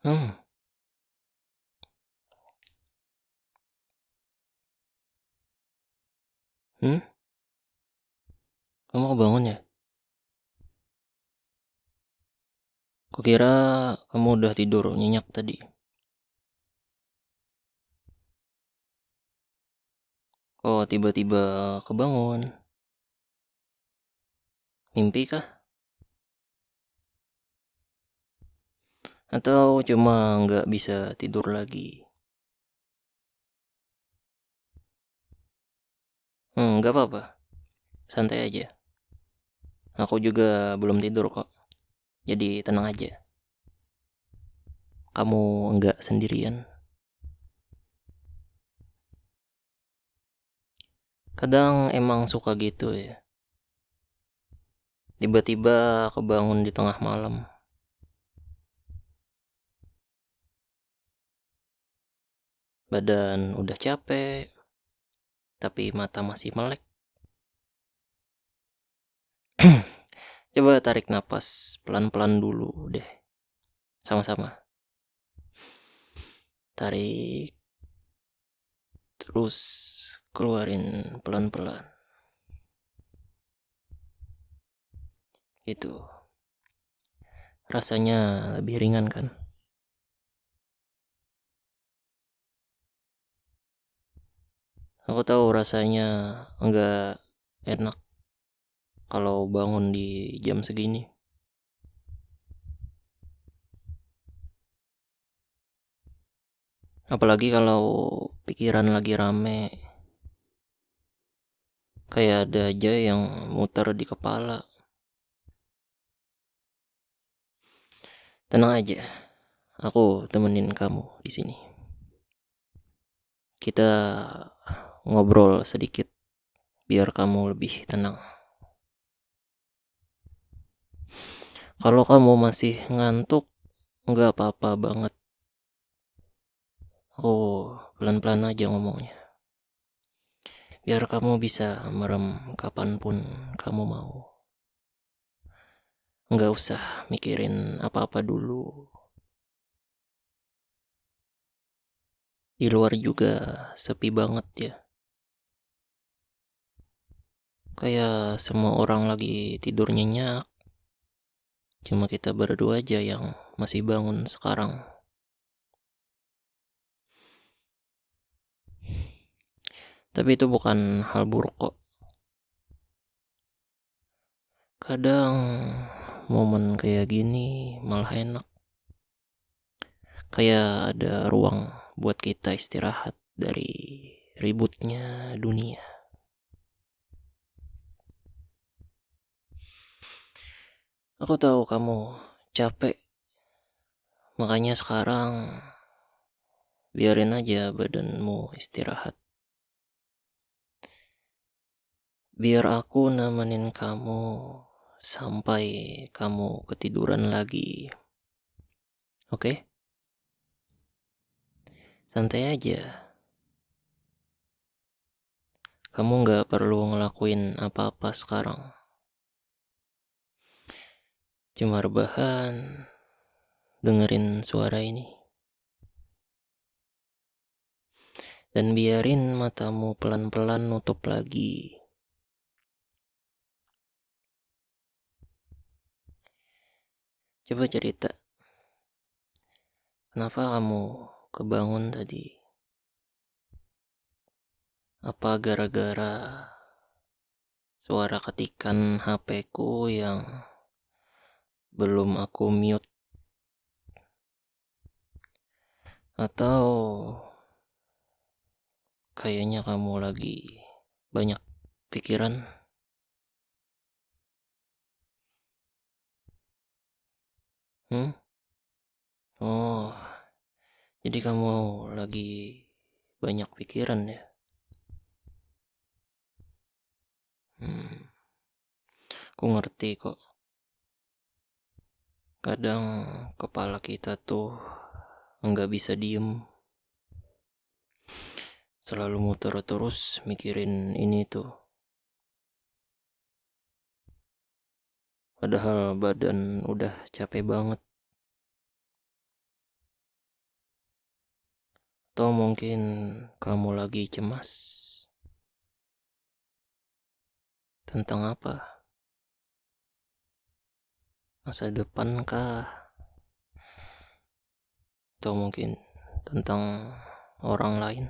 Hmm, hmm, kamu kebangun ya? Kukira kamu udah tidur nyenyak tadi. Oh, tiba-tiba kebangun. Mimpi kah? Atau cuma nggak bisa tidur lagi? Nggak apa-apa. Santai aja. Aku juga belum tidur kok. Jadi tenang aja. Kamu nggak sendirian. Kadang emang suka gitu ya. Tiba-tiba kebangun di tengah malam. Badan udah capek, tapi mata masih melek. Coba tarik napas pelan-pelan dulu deh. Sama-sama. Tarik, terus keluarin pelan-pelan. Itu. Rasanya lebih ringan kan? Aku tahu rasanya enggak enak kalau bangun di jam segini. Apalagi kalau pikiran lagi rame. Kayak ada aja yang muter di kepala. Tenang aja, aku temenin kamu di sini. Kita ngobrol sedikit biar kamu lebih tenang. Kalau kamu masih ngantuk, nggak apa-apa banget. Oh, pelan-pelan aja ngomongnya. Biar kamu bisa merem kapanpun kamu mau. Nggak usah mikirin apa-apa dulu. Di luar juga sepi banget ya. Kayak semua orang lagi tidur nyenyak. Cuma kita berdua aja yang masih bangun sekarang. Tapi itu bukan hal buruk kok. Kadang momen kayak gini malah enak. Kayak ada ruang buat kita istirahat dari ributnya dunia. Aku tahu kamu capek, makanya sekarang biarin aja badanmu istirahat. Biar aku nemenin kamu sampai kamu ketiduran lagi. Oke? Santai aja. Kamu nggak perlu ngelakuin apa-apa sekarang. Cuma rebahan, dengerin suara ini. Dan biarin matamu pelan-pelan nutup lagi. Coba cerita, kenapa kamu kebangun tadi? Apa gara-gara suara ketikan HP ku yang belum aku mute? Atau kayaknya kamu lagi banyak pikiran? Hmm? Oh, jadi kamu lagi banyak pikiran ya? Hmm, aku ngerti kok. Kadang kepala kita tuh nggak bisa diem. Selalu muter terus mikirin ini tuh. Padahal badan udah capek banget. Atau mungkin kamu lagi cemas tentang apa? Masa depan kah? Atau mungkin tentang orang lain?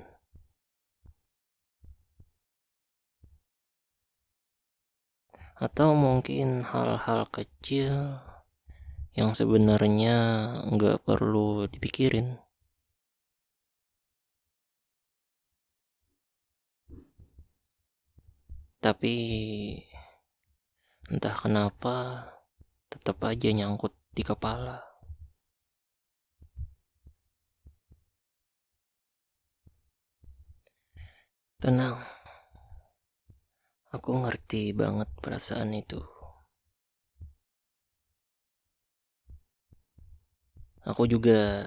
Atau mungkin hal-hal kecil yang sebenarnya nggak perlu dipikirin. Tapi entah kenapa tetap aja nyangkut di kepala. Tenang, aku ngerti banget perasaan itu. Aku juga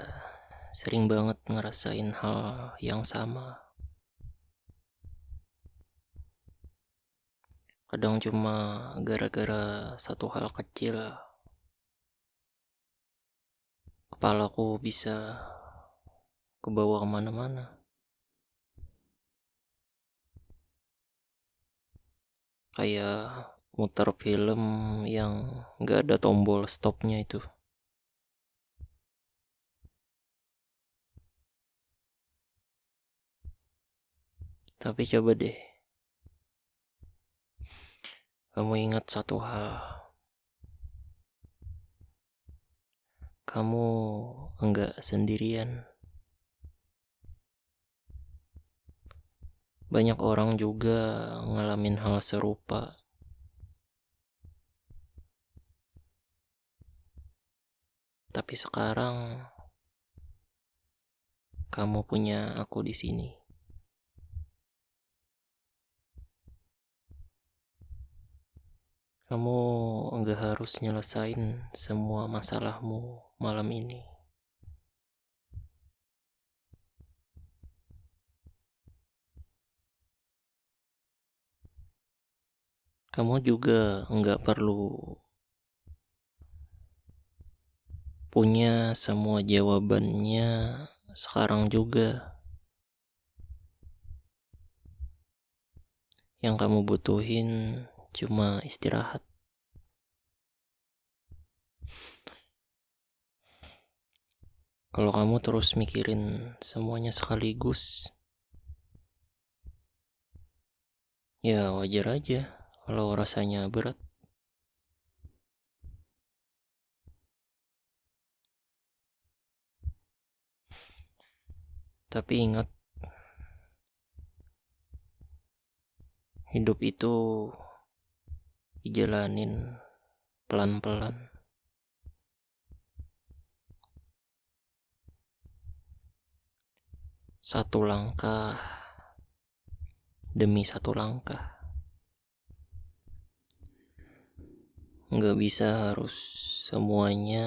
sering banget ngerasain hal yang sama. Kadang cuma gara-gara satu hal kecil, kepalaku bisa kebawa kemana-mana. Kayak muter film yang gak ada tombol stopnya itu. Tapi coba deh, kamu ingat satu hal. Kamu enggak sendirian. Banyak orang juga ngalamin hal serupa. Tapi sekarang kamu punya aku di sini. Kamu enggak harus nyelesain semua masalahmu malam ini. Kamu juga enggak perlu punya semua jawabannya sekarang juga. Yang kamu butuhin cuma istirahat. Kalau kamu terus mikirin semuanya sekaligus, ya wajar aja kalau rasanya berat. Tapi ingat, hidup itu dijalanin pelan-pelan. Satu langkah demi satu langkah. Nggak bisa harus semuanya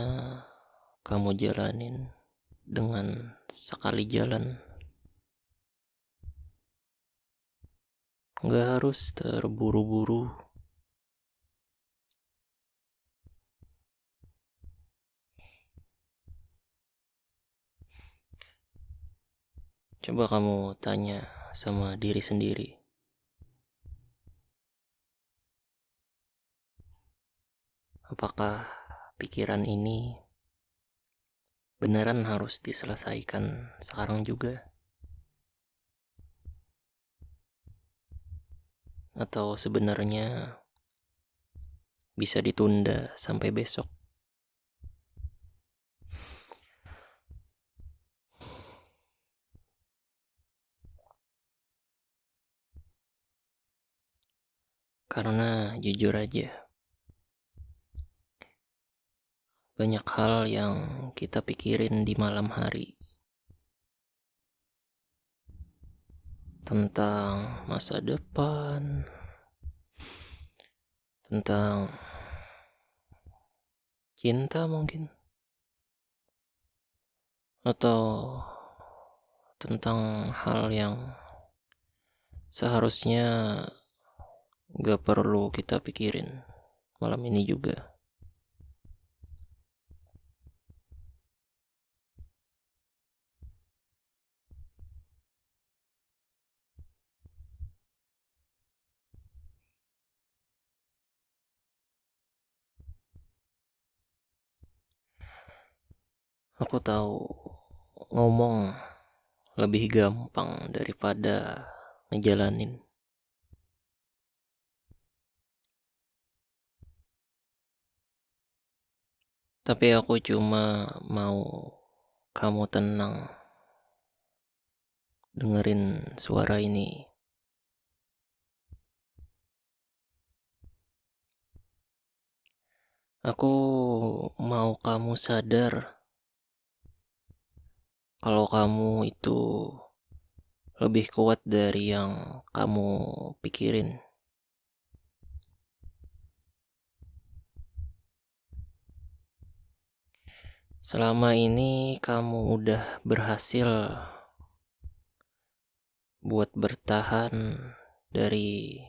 kamu jalanin dengan sekali jalan. Nggak harus terburu-buru. Coba kamu tanya sama diri sendiri. Apakah pikiran ini beneran harus diselesaikan sekarang juga? Atau sebenarnya bisa ditunda sampai besok? Karena jujur aja, banyak hal yang kita pikirin di malam hari. Tentang masa depan, tentang cinta mungkin, atau tentang hal yang seharusnya gak perlu kita pikirin malam ini juga. Aku tahu ngomong lebih gampang daripada ngejalanin. Tapi aku cuma mau kamu tenang dengerin suara ini. Aku mau kamu sadar kalau kamu itu lebih kuat dari yang kamu pikirin. Selama ini kamu udah berhasil buat bertahan dari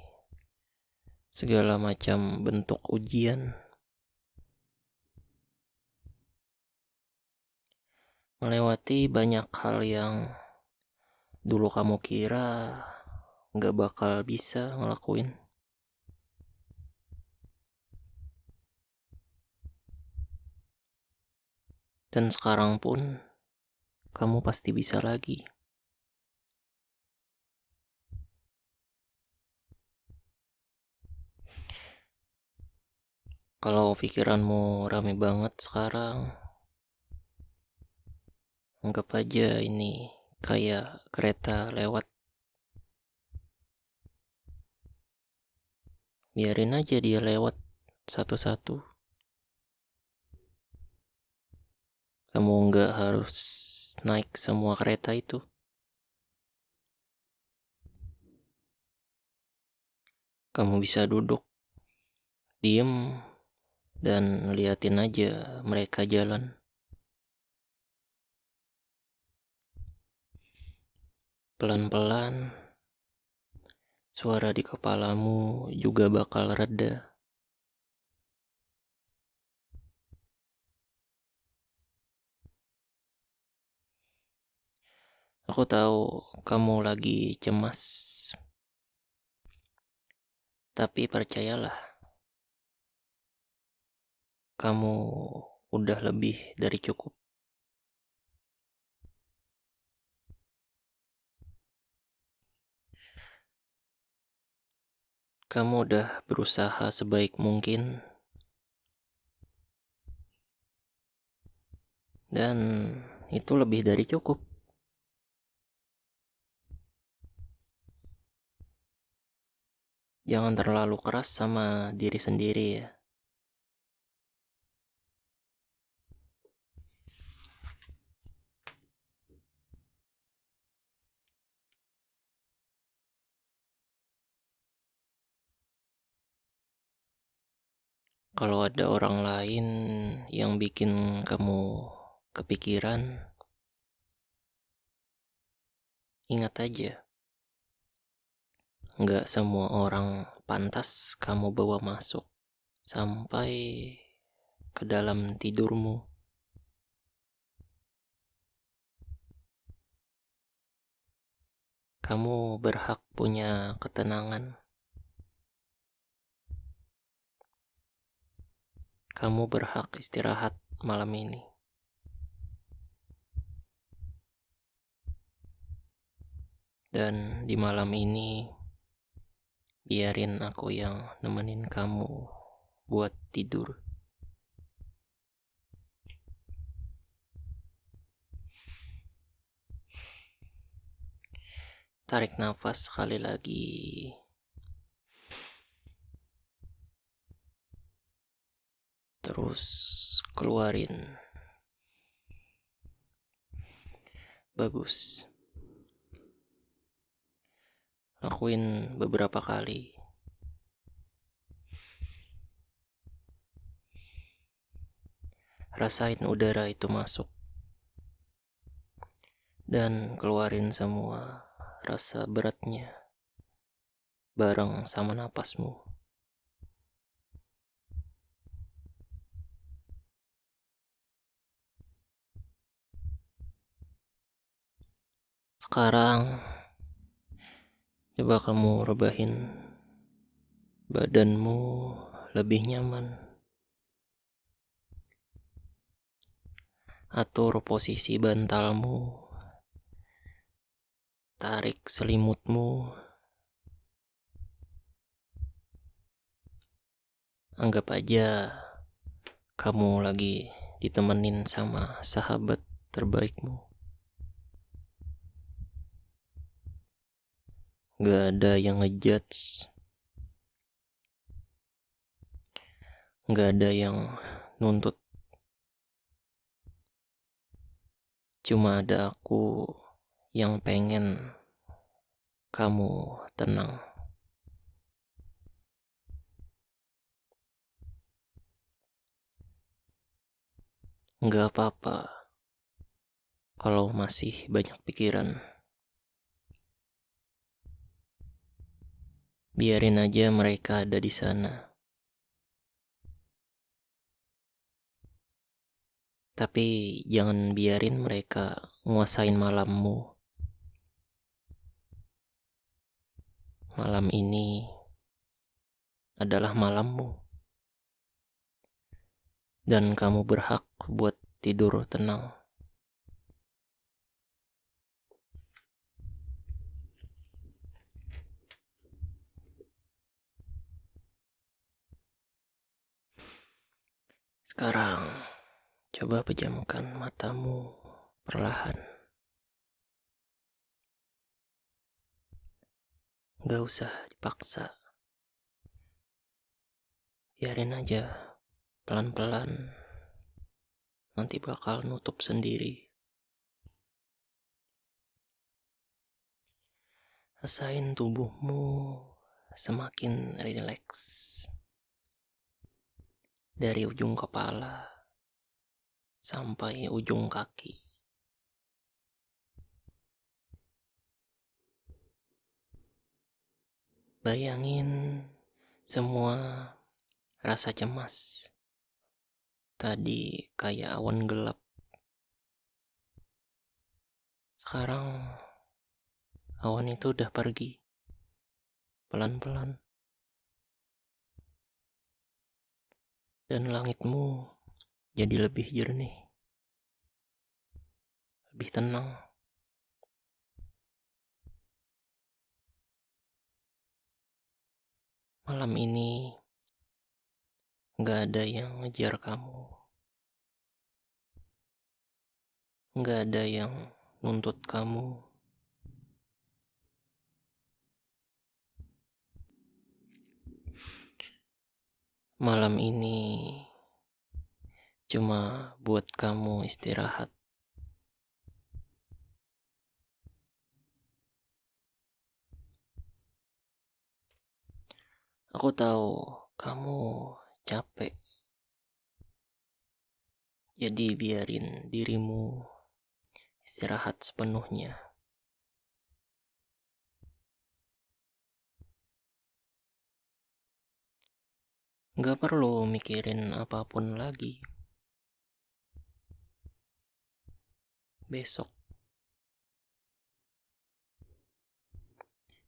segala macam bentuk ujian, melewati banyak hal yang dulu kamu kira gak bakal bisa ngelakuin. Dan sekarang pun kamu pasti bisa lagi. Kalau pikiranmu rame banget sekarang, anggap aja ini kayak kereta lewat. Biarin aja dia lewat satu-satu. Kamu nggak harus naik semua kereta itu. Kamu bisa duduk, diem, dan ngeliatin aja mereka jalan. Pelan-pelan, suara di kepalamu juga bakal reda. Aku tahu kamu lagi cemas, tapi percayalah, kamu udah lebih dari cukup. Kamu udah berusaha sebaik mungkin, dan itu lebih dari cukup. Jangan terlalu keras sama diri sendiri ya. Kalau ada orang lain yang bikin kamu kepikiran, ingat aja, nggak semua orang pantas kamu bawa masuk sampai ke dalam tidurmu. Kamu berhak punya ketenangan. Kamu berhak istirahat malam ini. Dan di malam ini, biarin aku yang nemenin kamu buat tidur. Tarik nafas sekali lagi. Terus keluarin. Bagus. Lakuin beberapa kali. Rasain udara itu masuk. Dan keluarin semua rasa beratnya bareng sama napasmu. Sekarang coba kamu rebahin badanmu lebih nyaman. Atur posisi bantalmu, tarik selimutmu, anggap aja kamu lagi ditemenin sama sahabat terbaikmu. Gak ada yang ngejudge, gak ada yang nuntut. Cuma ada aku yang pengen kamu tenang. Gak apa-apa kalau masih banyak pikiran. Biarin aja mereka ada di sana. Tapi jangan biarin mereka nguasain malammu. Malam ini adalah malammu. Dan kamu berhak buat tidur tenang. Sekarang, coba pejamkan matamu perlahan. Gak usah dipaksa. Biarin aja, pelan-pelan. Nanti bakal nutup sendiri. Rasain tubuhmu semakin rileks. Dari ujung kepala sampai ujung kaki. Bayangin semua rasa cemas. Tadi kayak awan gelap. Sekarang awan itu udah pergi. Pelan-pelan. Dan langitmu jadi lebih jernih. Lebih tenang. Malam ini gak ada yang ngejar kamu. Gak ada yang nuntut kamu. Malam ini cuma buat kamu istirahat. Aku tahu kamu capek. Jadi biarin dirimu istirahat sepenuhnya. Gak perlu mikirin apapun lagi.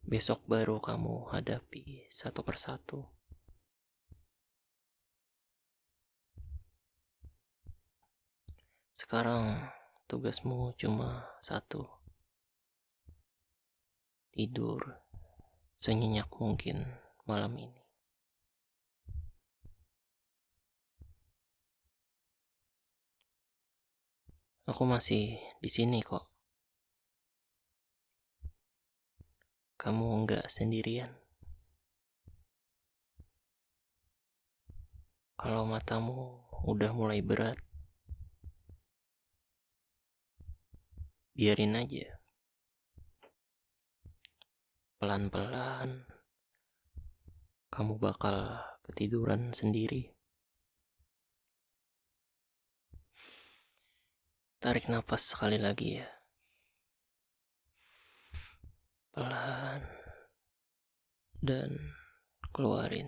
Besok baru kamu hadapi satu persatu. Sekarang tugasmu cuma satu. Tidur senyenyak mungkin malam ini. Aku masih di sini kok. Kamu enggak sendirian. Kalau matamu udah mulai berat, biarin aja. Pelan-pelan kamu bakal ketiduran sendiri. Tarik napas sekali lagi ya. Pelan. Dan keluarin.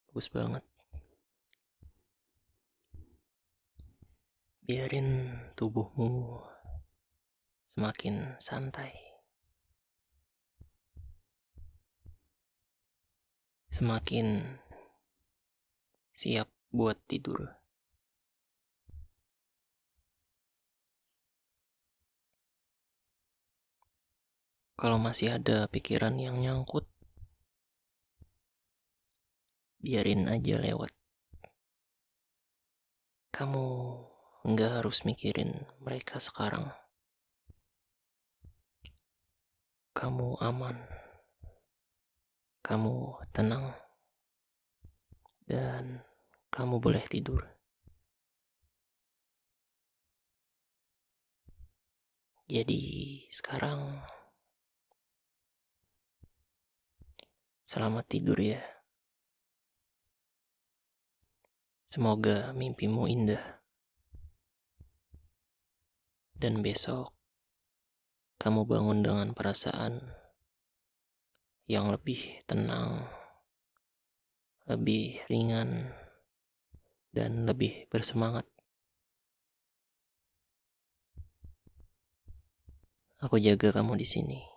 Bagus banget. Biarin tubuhmu semakin santai. Semakin siap buat tidur. Kalau masih ada pikiran yang nyangkut, biarin aja lewat. Kamu nggak harus mikirin mereka sekarang. Kamu aman, kamu tenang, dan kamu boleh tidur. Jadi sekarang selamat tidur ya. Semoga mimpimu indah. Dan besok kamu bangun dengan perasaan yang lebih tenang, lebih ringan, dan lebih bersemangat. Aku jaga kamu di sini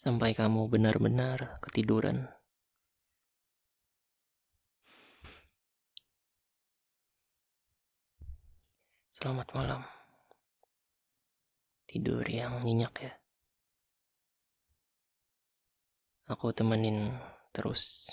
sampai kamu benar-benar ketiduran. Selamat malam. Tidur yang nyenyak ya. Aku temenin terus.